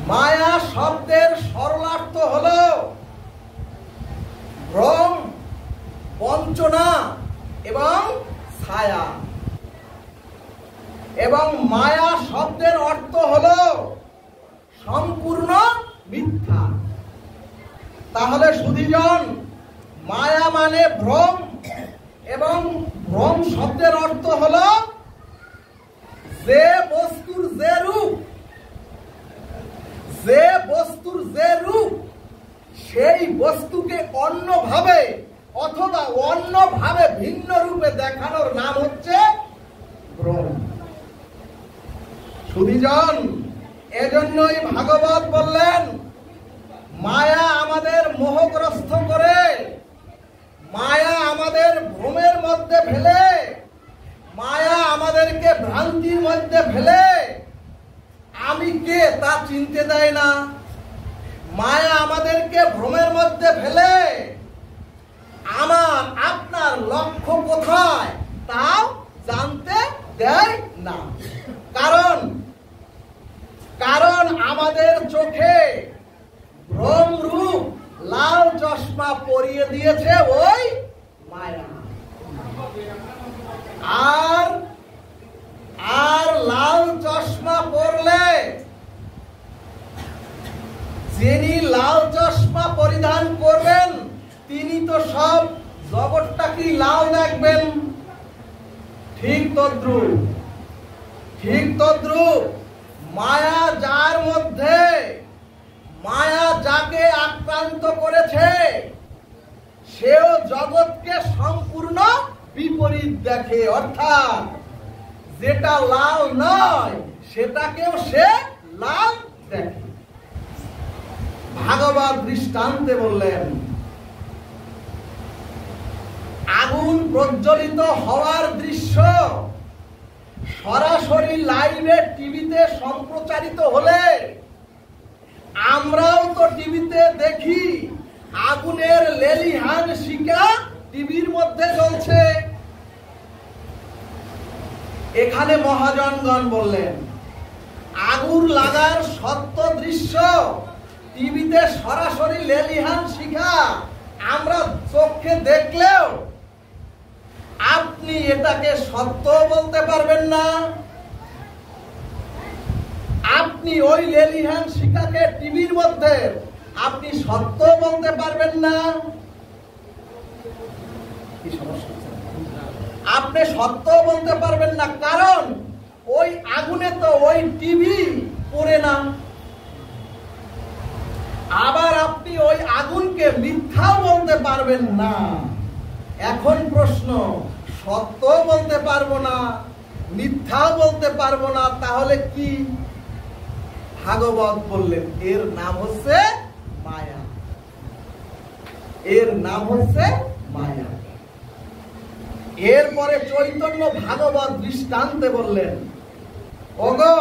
মায়া শব্দের সরলার্থ হলো ভ্রম, বঞ্চনা এবং ছায়া। এবং মায়া শব্দের অর্থ হলো সম্পূর্ণ মিথ্যা। তাহলে সুধীজন, মায়া মানে ভ্রম এবং ভ্রম শব্দের অর্থ হলো যে বস্তুর যে রূপ, যে বস্তুর যে রূপ সেই বস্তুকে অন্যভাবে অথবা অন্যভাবে ভিন্ন রূপে দেখানোর নাম হচ্ছে ভ্রম। সুধীজন, এজন্যই ভাগবত বললেন মায়া আমাদের মোহগ্রস্ত করে, মায়া আমাদের ভ্রমের মধ্যে ফেলে, মায়া আমাদেরকে ভ্রান্তির মধ্যে ফেলে আমি কে তা চিনতে দেয় না। মায়া আমাদেরকে ভ্রমের মধ্যে ফেলে আমার আপনার লক্ষ্য কোথায় তাও জানতে দেয় না। কারণ আমাদের চোখে ভ্রম রূপ লাল চশমা পরিয়ে দিয়েছে ওই মায়া। আর লাল চশমা পরলে, যিনি লাল চশমা পরিধান করবেন তিনি তো সব জগৎটাকে লাল দেখবেন। ঠিক তদ্রূপ মায়া যার মধ্যে, মায়া যাকে আক্রান্ত করেছে সেও জগৎকে সম্পূর্ণ বিপরীত দেখে। অর্থাৎ যেটা লাল নয় সেটাকেও সে লাল দেখে। ভাগবত দৃষ্টান্তে বললেন আগুন প্রজ্বলিত হওয়ার দৃশ্য সরাসরি লাইভে টিভিতে সম্প্রচারিত হলে আমরাও তো টিভিতে দেখি আগুনের লেলিহান শিখা টিভির মধ্যে জ্বলছে। এখানে মহাজনগণ বললেন আগুন লাগার সত্য দৃশ্য টিভিতে সরাসরি লেলিহান শিখা আমরা চোখে দেখলেও আপনি এটাকে সত্য বলতে পারবেন না। আপনি ওই লেলিহান শিখাকে টিভির মধ্যে আপনি সত্য বলতে পারবেন না। কি সমস্যা? আপনি সত্য বলতে পারবেন না, কারণ ওই আগুনে তো ওই টিভি পড়ে না। আবার আপনি ওই আগুনকে মিথ্যা বলতে পারবেন না। এখন প্রশ্ন, সত্য বলতে পারবো না, মিথ্যা বলতে পারবো না, তাহলে কি? ভাগবত বললেন এর নাম হচ্ছে মায়া। এর নাম হচ্ছে মায়া। এরপরে চৈতন্য ভাগবত দৃষ্টান্তে বললেন ওগো,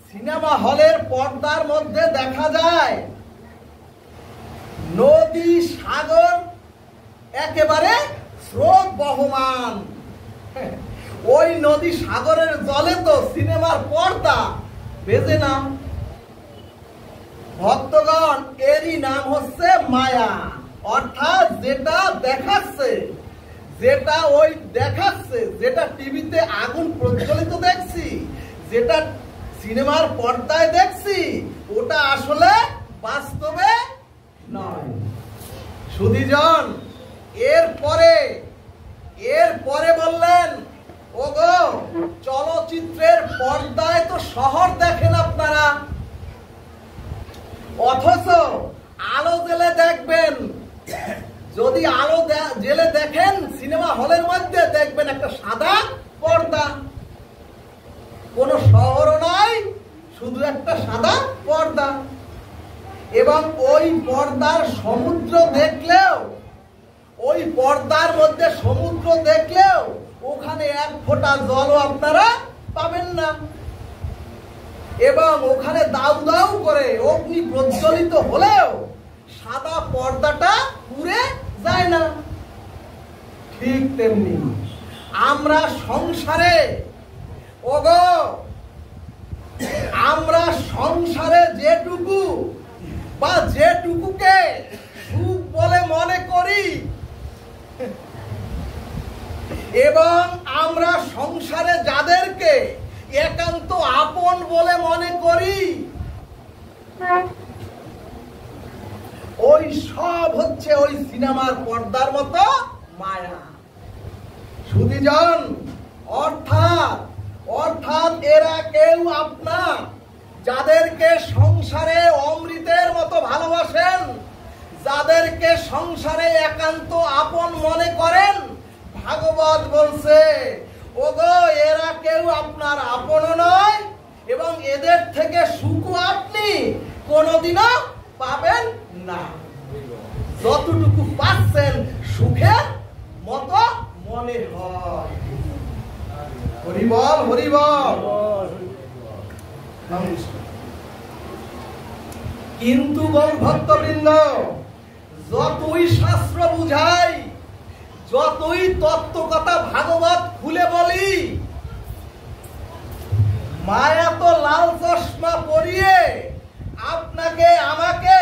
সিনেমা হলের পর্দার মধ্যে দেখা যায় নদী সাগর একেবারে স্রোত বহমান। ওই নদী সাগরের জলে তো সিনেমার পর্দা বেজে না। ভক্তগণ, এরই নাম হচ্ছে মায়া। অর্থাৎ যেটা দেখাচ্ছে, যেটা টিভিতে আগুন প্রজ্বলিত দেখছি, যেটা সিনেমার পর্দায় দেখছি, ওটা আসলে বাস্তবে নয়। সুধীজন, এরপরে বললেন ওগো, চলচ্চিত্রের পর্দায় তো শহর দেখেন আপনারা, অথচ আলো জেলে দেখবেন। যদি আলো জেলে দেখেন সিনেমা হলের মধ্যে, দেখবেন একটা সাদা পর্দা, কোন শহরও নাই, শুধু একটা সাদা পর্দা। এবং ওই পর্দার সমুদ্র দেখলেও, ওই পর্দার মধ্যে সমুদ্র দেখলেও ওখানে এক ফোঁটা জলও আপনারা পাবেন না। এবং ওখানে দাউ দাউ করে অগ্নি প্রজ্বলিত হলেও সাদা পর্দাটা পুড়ে যায় না। ঠিক তেমনি আমরা সংসারে ওগো আমরা সংসারে যেটুকু বা যেটুকুকে সুখ বলে মনে করি এবং আমরা সংসারে যাদেরকে একান্ত আপন বলে মনে করি, ওই সব হচ্ছে ওই সিনেমার পর্দার মতো মায়া। সুধীজন, অর্থাৎ এরা কেউ আপনার যাদেরকে সংসারে অমৃতের মতো ভালোবাসেন, যাদেরকে সংসারে একান্ত আপন মনে করেন, ভাগবত বলছে ওগো এরা কেউ আপনার আপন নয় এবং এদের থেকে সুখ আপনি কোনোদিনও পাবেন না। যতটুকু পাচ্ছেন সুখের মতো মনে হয়। হরি বল, হরি বল। কিন্তু ভক্তবৃন্দ, যতই শাস্ত্র বুঝাই, যতই তত্ত্ব কথা ভাগবত খুলে বলি, মায়া তো লাল চশমা পরিয়ে আপনাকে আমাকে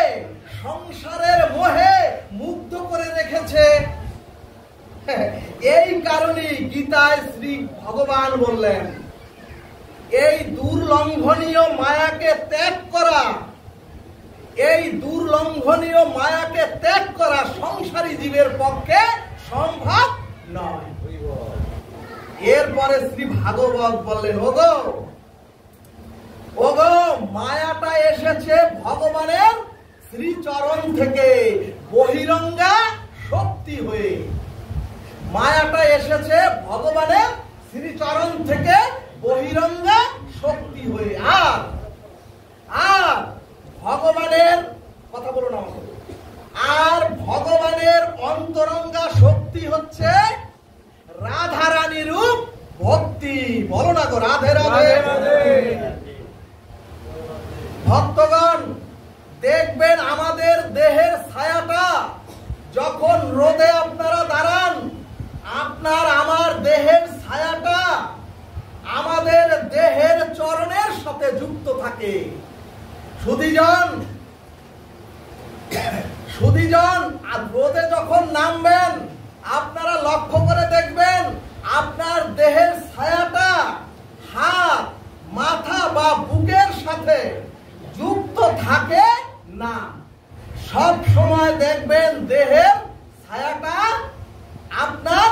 সংসারের মোহে মুগ্ধ করে রেখেছে। এই কারণে গীতায় শ্রী ভগবান বললেন, এই দুর্লঙ্ঘনীয় মায়াকে ত্যাগ করা, এই দুর্লঙ্ঘনীয় মায়াকে ত্যাগ করা সংসারী জীবের পক্ষে সম্ভব নয়। এরপরে শ্রী ভাগবত বললেন, ওগো মায়াটা এসেছে ভগবানের শ্রীচরণ থেকে বহিরঙ্গা শক্তি হয়ে। মায়াটা এসেছে ভগবানের শ্রীচরণ থেকে বহিরঙ্গা শক্তি হয়ে। আর ভগবানের কথা বলো না, আর ভগবানের অন্তরঙ্গা শক্তি হচ্ছে রাধারানী রূপ ভক্তি। বলো না গো, রাধে রাধে। ভক্তগণ, দেখবেন আমাদের দেহের ছায়াটা যখন রোদে আপনারা দাঁড়ান, আপনার আমার দেহের ছায়াটা আমাদের দেহের চরণের সাথে যুক্ত থাকে। সুধীজন, আর রোদে যখন নামবেন আপনারা লক্ষ্য করে দেখবেন আপনার দেহের ছায়াটা হাত, মাথা বা বুকের সাথে যুক্ত থাকে না। সব সময় দেখবেন দেহের ছায়াটা আপনার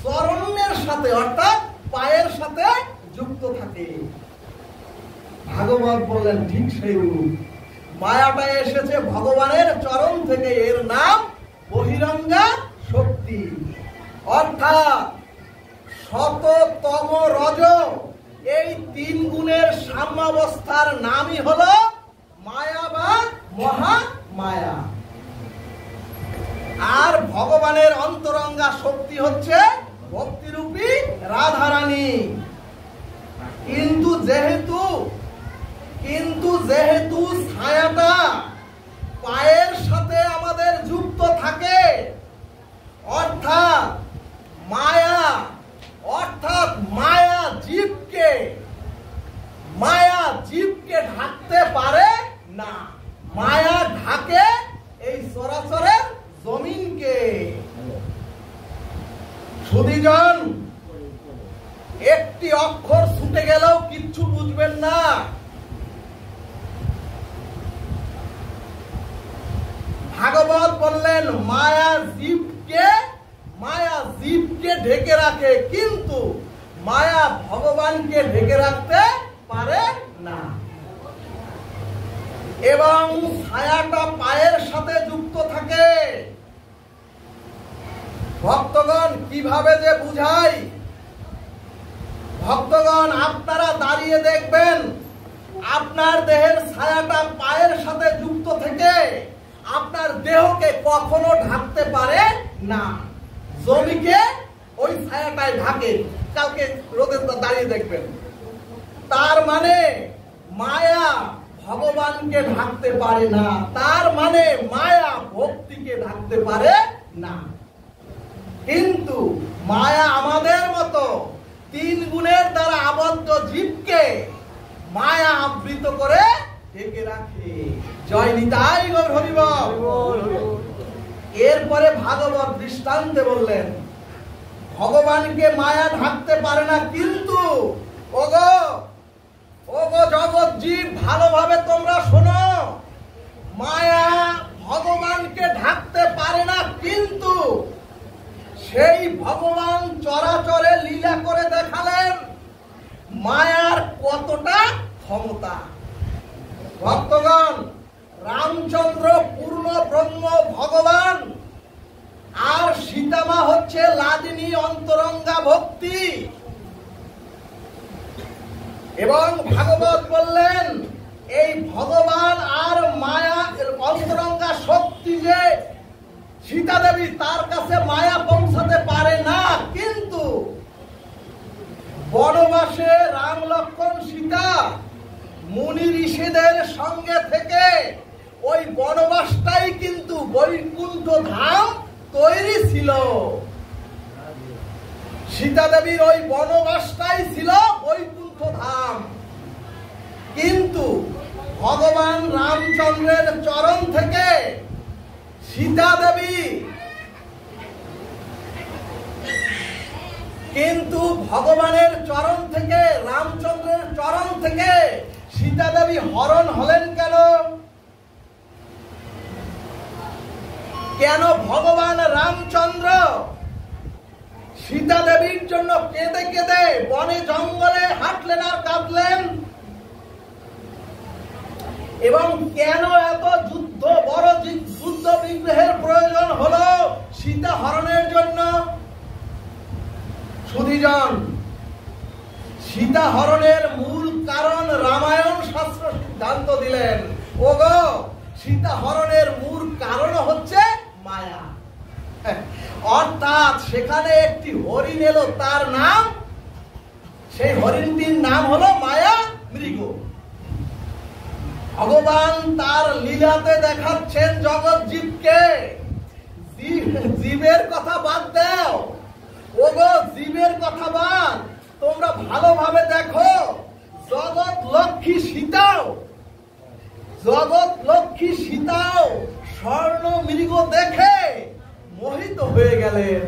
চরণের সাথে অর্থাৎ পায়ের সাথে যুক্ত থাকে। ভাগবত বললেন ঠিক সেই রূপ। মায়াটা এসেছে ভগবানের চরণ থেকে, এর নাম বহিরঙ্গা শক্তি। অর্থাৎ শততম রজ, এই তিন গুণের সাম্যাবস্থার নামই হলো মায়া বা মহামায়া। আর ভগবানের অন্তরঙ্গা শক্তি হচ্ছে ভক্তিরূপী রাধারানী। কিন্তু যেহেতু ছায়াটা পায়ের সাথে আমাদের যুক্ত থাকে, অর্থাৎ মায়া জীবকে ঢাকতে পারে না। মায়া ঢাকে এই চরাচরের জমিনকে। সুধীজন, একটি অক্ষর ছুটে গেলেও কিচ্ছু বুঝবেন না। ভাগবত বললেন মায়া জীবকে ঢেকে রাখে, কিন্তু মায়া ভগবানকে ঢেকে রাখতে পারে না। এবং ছায়াটা পায়ের সাথে যুক্ত থাকে। ভক্তগণ, কিভাবে যে বুঝাই, ভক্তগণ আপনারা দাঁড়িয়ে দেখবেন আপনার দেহের ছায়াটা পায়ের সাথে যুক্ত থেকে আপনার দেহকে কখনো ঢাকতে পারে না। জমিকে ওই ছায়াটায় ঢাকে। কালকে রোদে দাঁড়িয়ে দেখবেন। তার মানে মায়া ভগবানকে ঢাকতে পারে না, তার মানে মায়া ভক্তিকে ঢাকতে পারে না। কিন্তু মায়া আমাদের মতো তিন গুণের দ্বারা আবদ্ধ জীবকে মায়া আবৃত করে ঢেকে রাখে। জয় নিতাই গৌর হরি বল। এরপরে ভাগবত দৃষ্টান্তে বললেন ভগবানকে মায়া ঢাকতে পারে না, কিন্তু ওগো জগৎ জীব ভালোভাবে তোমরা শোনো, মায়া ভগবানকে ঢাকতে পারে না, কিন্তু সেই ভগবান চরাচরে লীলা করে দেখালেন মায়ার কতটা ক্ষমতা। ভক্তগণ, রামচন্দ্র পূর্ণ ব্রহ্ম ভগবান, আর সীতামা হচ্ছে লাদিনী অন্তরঙ্গা ভক্তি। এবং ভাগবত বললেন এই ভগবান আর মায়া অন্তরঙ্গা শক্তি যে সীতা দেবী, তার কাছে মায়া পৌঁছাতে পারে না, কিন্তু বনবাসে রাম লক্ষ্মণ সীতা মুনি ঋষিদের সঙ্গে থেকে ওই বনবাসটাই কিন্তু বৈকুণ্ঠ ধাম তৈরি ছিল। সীতা দেবীর ওই বনবাসটাই ছিল বৈকুণ্ঠ ধাম, কিন্তু ভগবান রামচন্দ্রের চরণ থেকে সীতা দেবী, কিন্তু ভগবানের চরণ থেকে, রামচন্দ্রের চরণ থেকে সীতা দেবী হরণ হলেন কেন? কেন ভগবান রামচন্দ্র সীতা দেবীর জন্য কেঁদে কেঁদে বনে জঙ্গলে হাঁটলেন আর কাঁদলেন? এবং কেন এত বড় যুদ্ধ বিগ্রহের প্রয়োজন হলো সীতা হরণের জন্য? সুধীজন, সীতা হরণের মূল কারণ রামায়ণ শাস্ত্র সিদ্ধান্ত দিলেন, ওগো সীতা হরণের মূল কারণ হচ্ছে মায়া। অর্থাৎ সেখানে একটি হরিণ এলো, তার নাম, সেই হরিণটির নাম হলো মায়া মৃগ। ভগবান তার লীলাতে দেখাচ্ছেন জগৎ জীবকে, জীবের কথা বাদ দাও, ওগো জীবের কথা বাদ, তোমরা ভালোভাবে দেখো, জগৎ লক্ষ্মী সীতাও স্বর্ণ মৃগ দেখে মোহিত হয়ে গেলেন।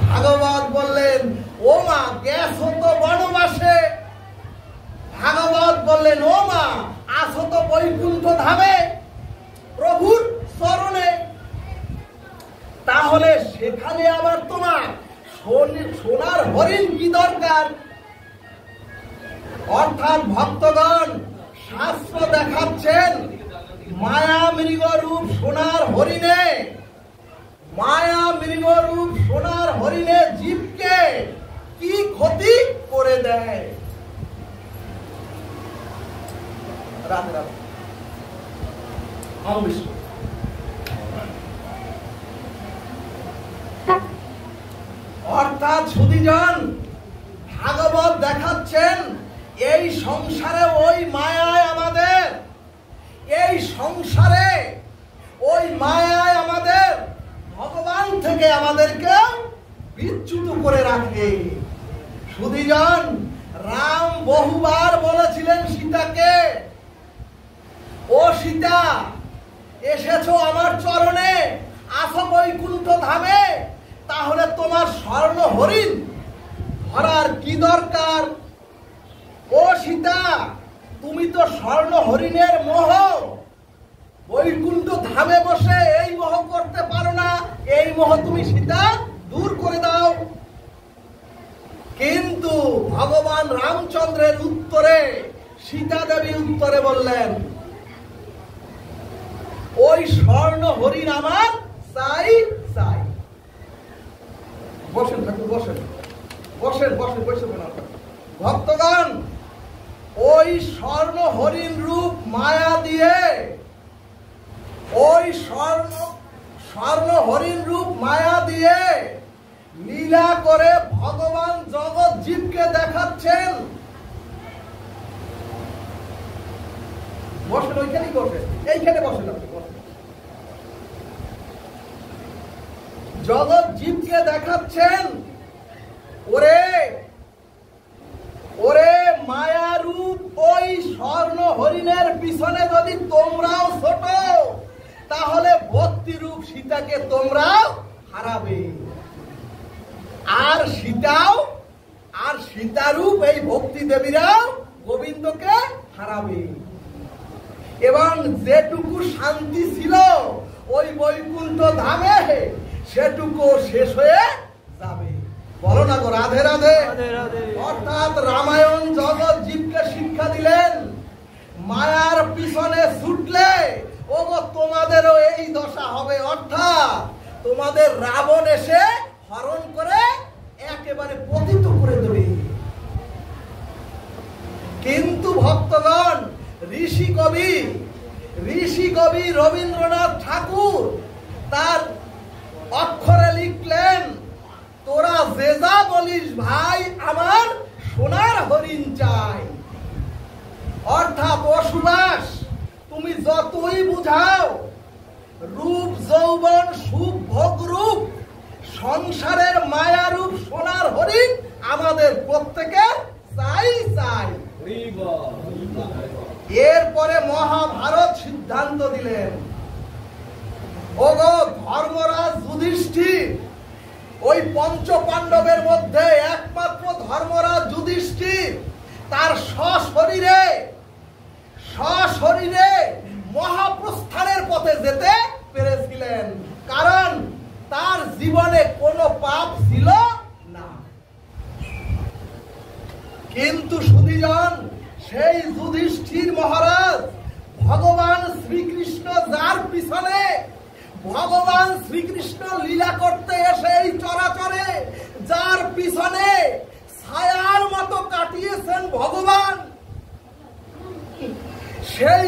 ভাগবত বললেন ও মা গেছো তো বনবাসে, ভাগবত বললেন ও মা আসো তো বৈকুণ্ঠ ধামে প্রভুর চরণে, তাহলে সেখানে আবার তোমার সোনার হরিণ কি দরকার? অর্থাৎ ভক্তগণ, শাস্ত্র দেখাচ্ছেন মায়া মৃগ রূপ সোনার হরিণে, মায়া মৃগ রূপ সোনার হরিণে জীবকে কি ক্ষতি করে দেয়। রাধে রাধে। অর্থাৎ সুধীজন, ভাগবত দেখাচ্ছেন এই সংসারে ওই মায়ায় আমাদের, এই সংসারে ওই মায়ায় আমাদের ভগবান থেকে আমাদেরকে বিচ্যুত করে রাখে। সুধীজন, রাম বহুবার বলেছিলেন সীতাকে, ও সীতা এসেছো আমার চরণে, আসো বৈকুণ্ঠ ধামে, তাহলে তোমার স্বর্ণ হরিণ ধরার কি দরকার? ও সীতা, তুমি তো স্বর্ণ হরিণের মোহ, বৈকুণ্ঠ ধামে বসে এই মোহ করতে পারো না, এই মোহ তুমি সীতা দূর করে দাও। কিন্তু ভগবান রামচন্দ্রের উত্তরে সীতা দেবী উত্তরে বললেন ওই স্বর্ণ হরিণ আমার চাই চাই। বসেন ঠাকুর, বসেন বসেন বসেন বসে। ভক্তগণ, ওই স্বর্ণ হরিণ রূপ মায়া দিয়ে, ওই স্বর্ণ হরিণ রূপ মায়া দিয়ে লীলা করে ভগবান জগৎ জীবকে দেখাচ্ছেন। বসেন, ওইখানেই বসেন, এইখানে বসেন আপনি, বসেন। জগৎ জীবকে দেখাচ্ছেন ওরে ওরে রাবণকে তোমরাও হারাবে। আর সীতারূপ এই ভক্তি দেবীরাও গোবিন্দকে হারাবে। এবং যেটুকু শান্তি ছিল ওই বৈকুণ্ঠ ধামে সেটুকু শেষ হয়ে যাবে। বলো না গো রাধে রাধে। অর্থাৎ রামায়ণ জগৎ জীবকে শিক্ষা দিলেন, মায়ার পিছনে ছুটলে ও গো তোমাদেরও এই দশা হবে। অর্থাৎ তোমাদের রাবণ এসে হরণ করে একেবারে পতিত করে দেবে। কিন্তু ভক্তগণ, ঋষি কবি রবীন্দ্রনাথ ঠাকুর তার অক্ষরে লিখলেন, তোরা যে যা বলিস ভাই, আমার সোনার হরিণ চাই। অর্থাৎ ও সুভাষ, তুমি যতই বুঝাও রূপ যৌবন সুখ ভোগ রূপ সংসারের মায়া রূপ সোনার হরিণ আমাদের প্রত্যেকের চাই চাই। এরপরে মহাভারত সিদ্ধান্ত দিলেন, ওগো ধর্মরাজ যুধিষ্ঠির, ওই পঞ্চ পাণ্ডবের মধ্যে একমাত্র ধর্মরাজ যুধিষ্ঠির তার সশরীরে মহাপ্রস্থানের পথে যেতে পেরেছিলেন, কারণ তার জীবনে কোনো পাপ ছিল না। কিন্তু সুধীজন, সেই যুধিষ্ঠির মহারাজ ভগবান শ্রীকৃষ্ণ, যার পিছনে ভগবান শ্রীকৃষ্ণ লীলা করতে এসে এই চরাচরে যার পিছনে ছায়ার মতো কাটিয়েছেন ভগবান, সেই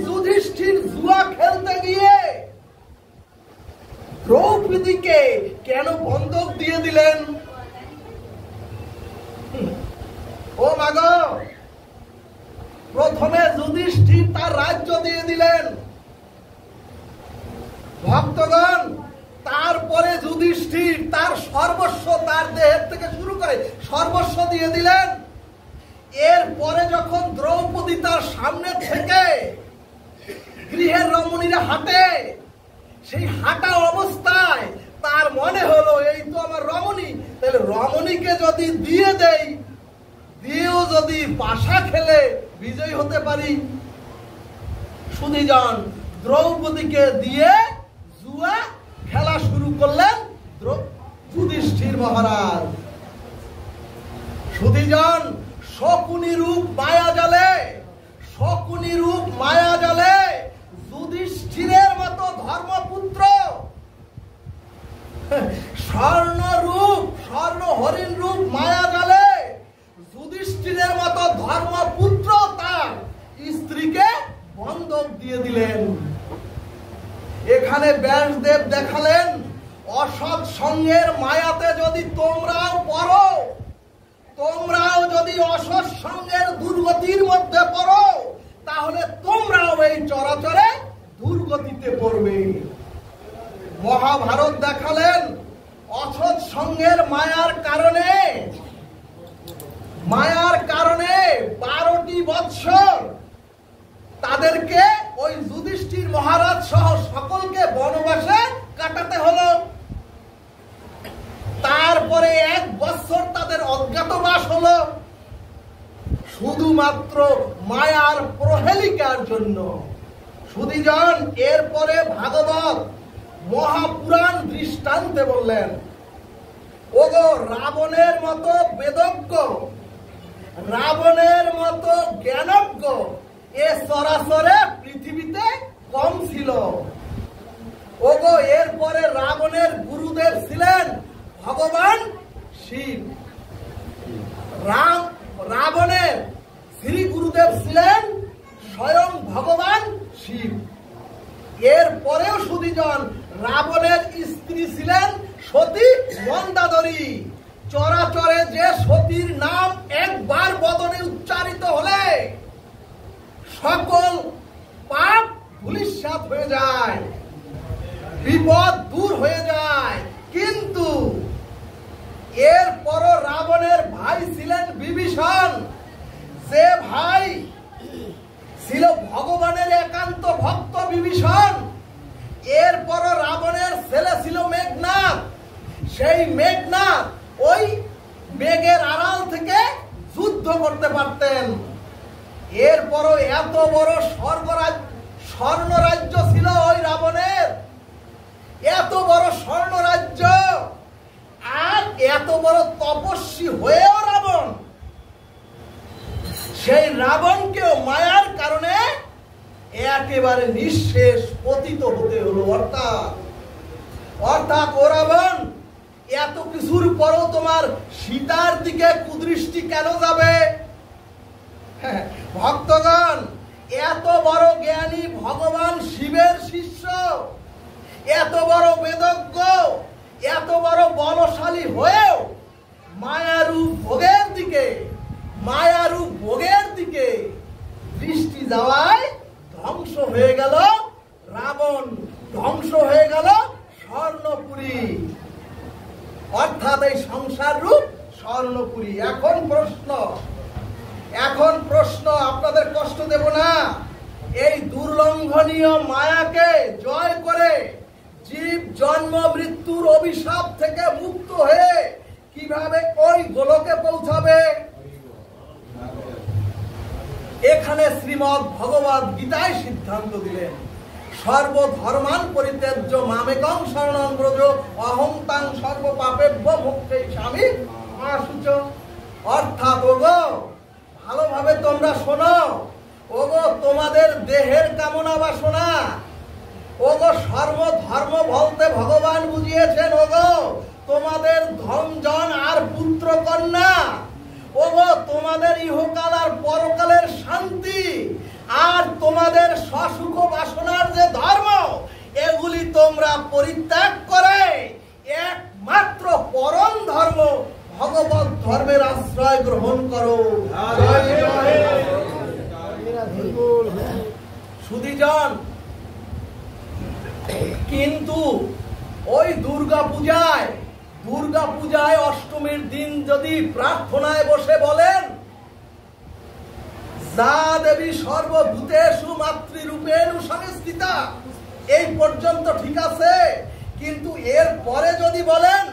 যুধিষ্ঠির জুয়া খেলতে গিয়ে দ্রৌপদীকে কেন বন্ধক দিয়ে দিলেন? ও মাগো, প্রথমে যুধিষ্ঠির তার রাজ্য দিয়ে দিলেন ভক্তগণ, তারপরে যুধিষ্ঠির তার সর্বস্ব, তার দেহের থেকে শুরু করে সর্বস্ব দিয়ে দিলেন। এরপরে যখন দ্রৌপদী তার সামনে থেকে গৃহের রমণীরা হাঁটে, সেই হাঁটা অবস্থায় তার মনে হলো এই তো আমার রমণী, তাহলে রমণীকে যদি দিয়ে দেই, দিয়েও যদি পাশা খেলে বিজয়ী হতে পারি। সুধীজন, দ্রৌপদীকে দিয়ে জুয়া খেলা শুরু করলেন যুধিষ্ঠির মহারাজ। সুধীজন, শকুনি রূপ মায়া জালে যুধিষ্ঠিরের মতো ধর্মপুত্র, স্বর্ণ হরিণ রূপ মায়া জালে যুধিষ্ঠিরের মতো ধর্মপুত্র তার স্ত্রীকে বন্ধক দিয়ে দিলেন। এখানে ব্যাসদেব দেখালেন, অসৎ সঙ্গের মায়াতে যদি তোমরাও পড়ো, তোমরাও যদি অসৎ সঙ্গের দুর্গতির মধ্যে পড়ো, তাহলে তোমরাও এই চরাচরে দুর্গতিতে পড়বে। মহাভারত দেখালেন, অসৎ সঙ্গের মায়ার কারণে 12টি বৎসর তাদেরকে ওই যুধিষ্ঠির মহারাজ সহ সকলকে বনবাসে কাটাতে হলো। তারপরে 1 বছর তাদের অজ্ঞাতবাস হলো, শুধুমাত্র মায়ার প্রহেলিকার জন্য। সুধীজন, এরপরে ভাগবত মহাপুরাণ দৃষ্টান্তে বললেন, ওগো রাবণের মতো বেদজ্ঞ, রাবণের মতো জ্ঞানজ্ঞ এ চরাচরে পৃথিবীতে কম ছিল। ওগো, এরপরে রাবণের গুরুদেব ছিলেন ভগবান শিব। রাবণের শ্রী গুরুদেব ছিলেন স্বয়ং ভগবান শিব। এরপরেও সুধীজন, রাবণের স্ত্রী ছিলেন সতী মন্দাদরী। চরাচরে যে সতীর নাম একবার বদনে উচ্চারিত হলে সকল পাপ ধূলিসাৎ হয়ে যায়, বিপদ দূর হয়ে যায়। কিন্তু এরপরও রাবণের ভাই ছিলেন বিভীষণ, যে ভাই ছিল ভগবানের একান্ত ভক্ত বিভীষণ। এরপর রাবণের ছেলে ছিল মেঘনাদ। সেই মেঘনাদ ওই মেঘের আড়াল থেকে যুদ্ধ করতে পারতেন। এরপরও এত বড় স্বর্ণরাজ্য ছিল ওই রাবণের, এত বড় স্বর্ণরাজ্য, আর এত বড় তপস্বী হয়েও রাবণ, সেই রাবণকেও মায়ার কারণে একেবারে নিঃশেষ পতিত হতে হলো। অর্থাৎ ও রাবণ, এত কিছুর পরও তোমার সীতার দিকে কুদৃষ্টি কেন যাবে? ভক্তগণ, এত বড় জ্ঞানী ভগবান শিবের শিষ্য, এত বড় বেদজ্ঞ, এত বড় বলশালী হয়েও মায়ারূপ ভোগের দিকে দৃষ্টি যাওয়ায় ধ্বংস হয়ে গেল রাবণ, ধ্বংস হয়ে গেল স্বর্ণপুরী, অর্থাৎ এই সংসার রূপ স্বর্ণপুরী। এখন প্রশ্ন, আপনাদের কষ্ট দেব না। এই দুর্লঙ্ঘনীয় মায়াকে জয় করে জীব জন্ম মৃত্যুর অভিশাপ থেকে মুক্ত হয়ে কিভাবে ওই গোলকে পৌঁছাবে? এখানে শ্রীমদ্ ভগবদ গীতায় সিদ্ধান্ত দিলেন, সর্বধর্মান পরিত্যাজ্য মামেকং শরণং ব্রজ অহং তাং সর্ব পাপেভ্যো মোক্ষয়িষ্যামি মা শুচ। অর্থাৎ ওগো, ভালোভাবে তোমরা শোনো, ওগো তোমাদের দেহের কামনা বাসনা, ওগো সর্বধর্ম বলতে ভগবান বুঝিয়েছেন ওগো তোমাদের ধন জন আর পুত্র কন্যা, ওগো তোমাদের ইহকাল আর পরকালের শান্তি, আর তোমাদের সসুখ বাসনার যে ধর্ম, এগুলি তোমরা পরিত্যাগ করে একমাত্র পরম ধর্ম ভগবত ধর্মের আশ্রয় গ্রহণ করো। সুধীজন, কিন্তু ওই দুর্গা পূজায় অষ্টমীর দিন যদি প্রার্থনায় বসে বলেন যা দেবী সর্বভূতেষু মাতৃরূপেণু সংস্থিতা, এই পর্যন্ত ঠিক আছে, কিন্তু এর পরে যদি বলেন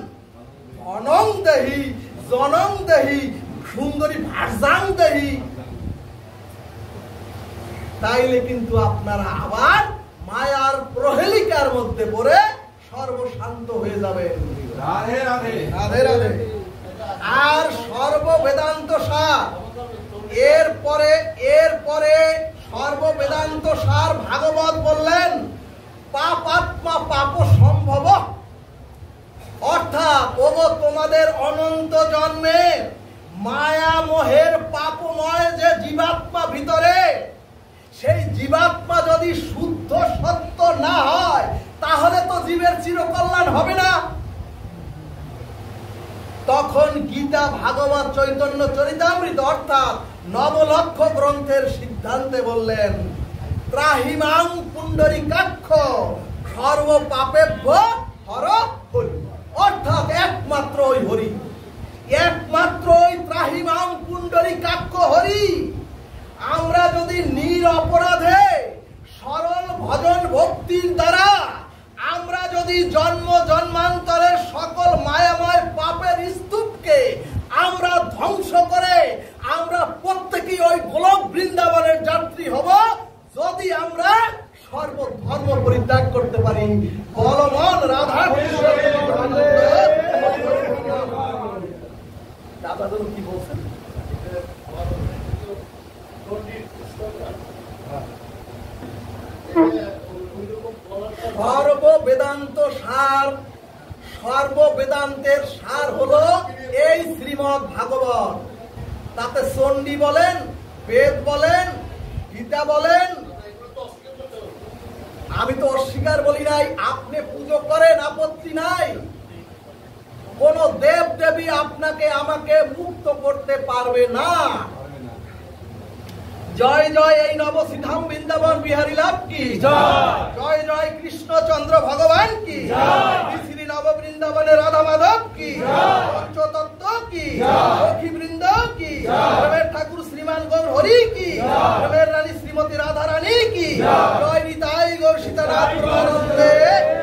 অনং দেহি জনং দেহি সুন্দরী ভাষাং দেহি, তাইলে কিন্তু আপনারা আবার মায়ার প্রহেলিকার মধ্যে পড়ে সর্বশান্ত হয়ে যাবেন। রাধে রাধে রাধে রাধে। আর সর্ববেদান্ত সার, এরপরে সর্ববেদান্ত সার ভাগবত বললেন পাপাত্মা পাপ সম্ভব, অর্থাৎ ওগো তোমাদের অনন্ত জন্মে মায়া মোহের পাপময় যে জীবাত্মা ভিতরে, সেই জীবাত্মা যদি শুদ্ধ সত্য না হয় তাহলে তো জীবের চিরকল্যাণ হবে না। তখন গীতা, ভাগবত, চৈতন্য চরিতামৃত অর্থাৎ নবলক্ষ গ্রন্থের সিদ্ধান্তে বললেন ত্রাহিমাং পুণ্ডরীকাক্ষ সর্ব পাপেভ্যো হর হরি, অর্থাৎ একমাত্র ওই হরি, একমাত্র ওই ত্রাহিমাং পুণ্ডরীকাক্ষ হরি। আমরা যদি নিরপরাধে সরল ভজন ভক্তির দ্বারা আমরা যদি জন্ম জন্মান্তরের সকল মায়াময় পাপের স্তূপকে আমরা ধ্বংস করে আমরা প্রত্যেকেই ওই গোলক বৃন্দাবনের যাত্রী হব, যদি আমরা সর্বধর্ম পরিত্যাগ করতে পারি। বলমন রাধা কৃষ্ণ দাদা কি বলছেন? সর্ববেদান্ত সার, সর্ববেদান্তের সার হলো এই শ্রীমদ্ ভাগবত। তাতে চণ্ডী বলেন, বেদ বলেন, গীতা বলেন, আমি তো অস্বীকার বলি নাই, আপনি পুজো করেন, আপত্তি নাই। কোন দেব দেবী আপনাকে আমাকে মুক্ত করতে পারবে না। জয় জয় এই নবসিধাম বৃন্দাবন বিহারী লাভ কি জয়, জয় কৃষ্ণচন্দ্র ভগবান কি শ্রী নব বৃন্দাবনে রাধা মাধব কি পঞ্চতত্ত্ব কি সখী বৃন্দ কি প্রেমের ঠাকুর শ্রীমান গৌর হরি কি প্রেমের রানী শ্রীমতী রাধা রানী কি জয় নিতাই গৌর সীতারাম। পবিত্রাত্মারত্বে